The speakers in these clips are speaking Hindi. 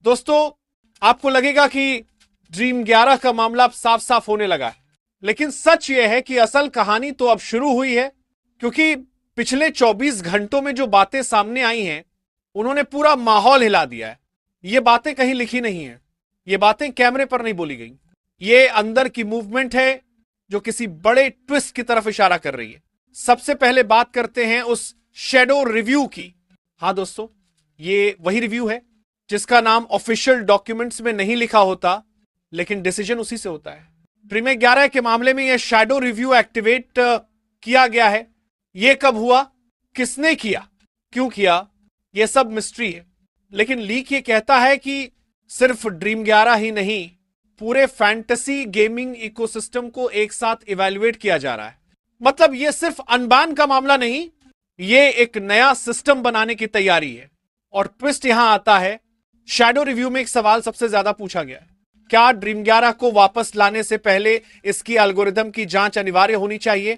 दोस्तों, आपको लगेगा कि ड्रीम 11 का मामला अब साफ साफ होने लगा है, लेकिन सच यह है कि असल कहानी तो अब शुरू हुई है, क्योंकि पिछले 24 घंटों में जो बातें सामने आई हैं उन्होंने पूरा माहौल हिला दिया है। ये बातें कहीं लिखी नहीं है, ये बातें कैमरे पर नहीं बोली गई, ये अंदर की मूवमेंट है जो किसी बड़े ट्विस्ट की तरफ इशारा कर रही है। सबसे पहले बात करते हैं उस शैडो रिव्यू की। हाँ दोस्तों, ये वही रिव्यू है जिसका नाम ऑफिशियल डॉक्यूमेंट्स में नहीं लिखा होता, लेकिन डिसीजन उसी से होता है। ड्रीम 11 के मामले में यह शैडो रिव्यू एक्टिवेट किया गया है। यह कब हुआ, किसने किया, क्यों किया, यह सब मिस्ट्री है। लेकिन लीक ये कहता है कि सिर्फ ड्रीम 11 ही नहीं, पूरे फैंटेसी गेमिंग इकोसिस्टम को एक साथ इवैल्यूएट किया जा रहा है। मतलब यह सिर्फ अनबान का मामला नहीं, यह एक नया सिस्टम बनाने की तैयारी है। और ट्विस्ट यहां आता है, शैडो रिव्यू में एक सवाल सबसे ज्यादा पूछा गया है, क्या ड्रीम 11 को वापस लाने से पहले इसकी एल्गोरिदम की जांच अनिवार्य होनी चाहिए?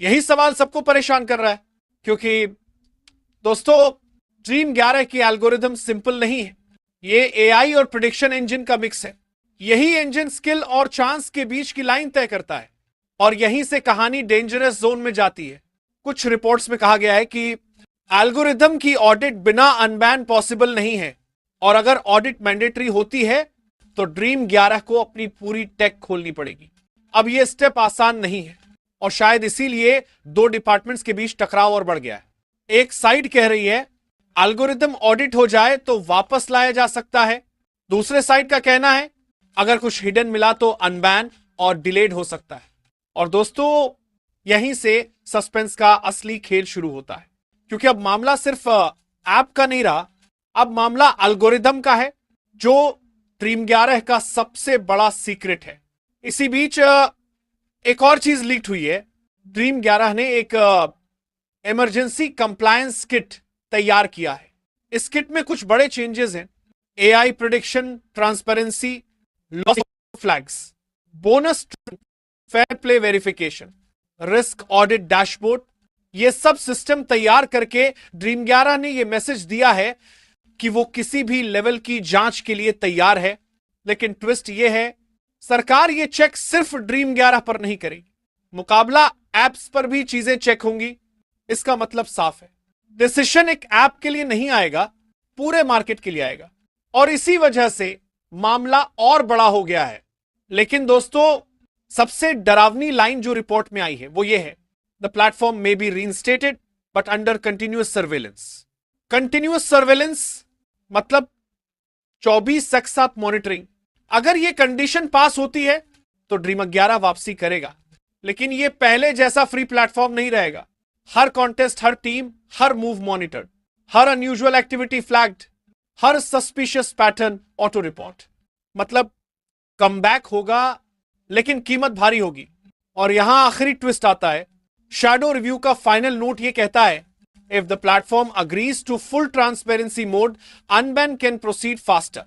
यही सवाल सबको परेशान कर रहा है, क्योंकि दोस्तों ड्रीम 11 की एल्गोरिदम सिंपल नहीं है। ये एआई और प्रेडिक्शन इंजन का मिक्स है। यही इंजन स्किल और चांस के बीच की लाइन तय करता है, और यहीं से कहानी डेंजरस जोन में जाती है। कुछ रिपोर्ट्स में कहा गया है कि एल्गोरिदम की ऑडिट बिना अनबैन पॉसिबल नहीं है, और अगर ऑडिट मैंडेटरी होती है तो ड्रीम 11 को अपनी पूरी टेक खोलनी पड़ेगी। अब यह स्टेप आसान नहीं है, और शायद इसीलिए दो डिपार्टमेंट्स के बीच टकराव और बढ़ गया है। एक साइड कह रही है एल्गोरिदम ऑडिट हो जाए तो वापस लाया जा सकता है, दूसरे साइड का कहना है अगर कुछ हिडन मिला तो अनबैन और डिलेड हो सकता है। और दोस्तों यहीं से सस्पेंस का असली खेल शुरू होता है, क्योंकि अब मामला सिर्फ ऐप का नहीं रहा, अब मामला एल्गोरिदम का है, जो ड्रीम 11 का सबसे बड़ा सीक्रेट है। इसी बीच एक और चीज लीक हुई है। ड्रीम 11 ने एक इमरजेंसी कंप्लायंस किट तैयार किया है। इस किट में कुछ बड़े चेंजेस हैं। AI prediction, transparency, loss of flags, bonus, fair play verification, risk audit dashboard, ये सब सिस्टम तैयार करके ड्रीम 11 ने यह मैसेज दिया है कि वो किसी भी लेवल की जांच के लिए तैयार है। लेकिन ट्विस्ट यह है, सरकार ये चेक सिर्फ ड्रीम 11 पर नहीं करेगी, मुकाबला एप्स पर भी चीजें चेक होंगी। इसका मतलब साफ है, डिसीजन एक ऐप के लिए नहीं आएगा, पूरे मार्केट के लिए आएगा। और इसी वजह से मामला और बड़ा हो गया है। लेकिन दोस्तों सबसे डरावनी लाइन जो रिपोर्ट में आई है वो ये है, the platform may be reinstated but under continuous surveillance. Continuous surveillance मतलब 24/7 मॉनिटरिंग। अगर यह कंडीशन पास होती है तो ड्रीम 11 वापसी करेगा, लेकिन यह पहले जैसा फ्री प्लेटफॉर्म नहीं रहेगा। हर कॉन्टेस्ट, हर टीम, हर मूव मॉनिटर्ड, हर अनयूजुअल एक्टिविटी फ्लैग्ड, हर सस्पिशियस पैटर्न ऑटो रिपोर्ट। मतलब कमबैक होगा, लेकिन कीमत भारी होगी। और यहां आखिरी ट्विस्ट आता है। शैडो रिव्यू का फाइनल नोट यह कहता है, if the platform agrees to full transparency mode, unban can proceed faster.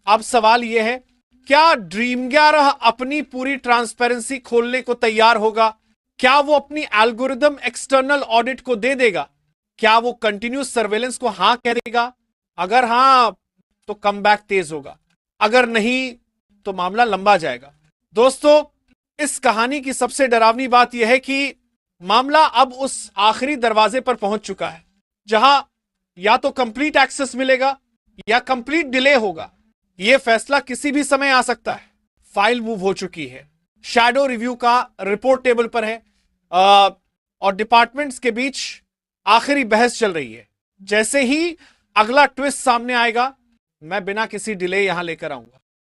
अब सवाल यह है, क्या ड्रीम 11 अपनी पूरी ट्रांसपेरेंसी खोलने को तैयार होगा? क्या वो अपनी एल्गोरिदम एक्सटर्नल ऑडिट को दे देगा? क्या वो कंटिन्यूस सर्वेलेंस को हां कह देगा? अगर हां तो कमबैक तेज होगा, अगर नहीं तो मामला लंबा जाएगा। दोस्तों इस कहानी की सबसे डरावनी बात यह है कि मामला अब उस आखिरी दरवाजे पर पहुंच चुका है, जहां या तो कंप्लीट एक्सेस मिलेगा या कंप्लीट डिले होगा। यह फैसला किसी भी समय आ सकता है। फाइल मूव हो चुकी है, शैडो रिव्यू का रिपोर्ट टेबल पर है, और डिपार्टमेंट्स के बीच आखिरी बहस चल रही है। जैसे ही अगला ट्विस्ट सामने आएगा, मैं बिना किसी डिले यहां लेकर आऊंगा।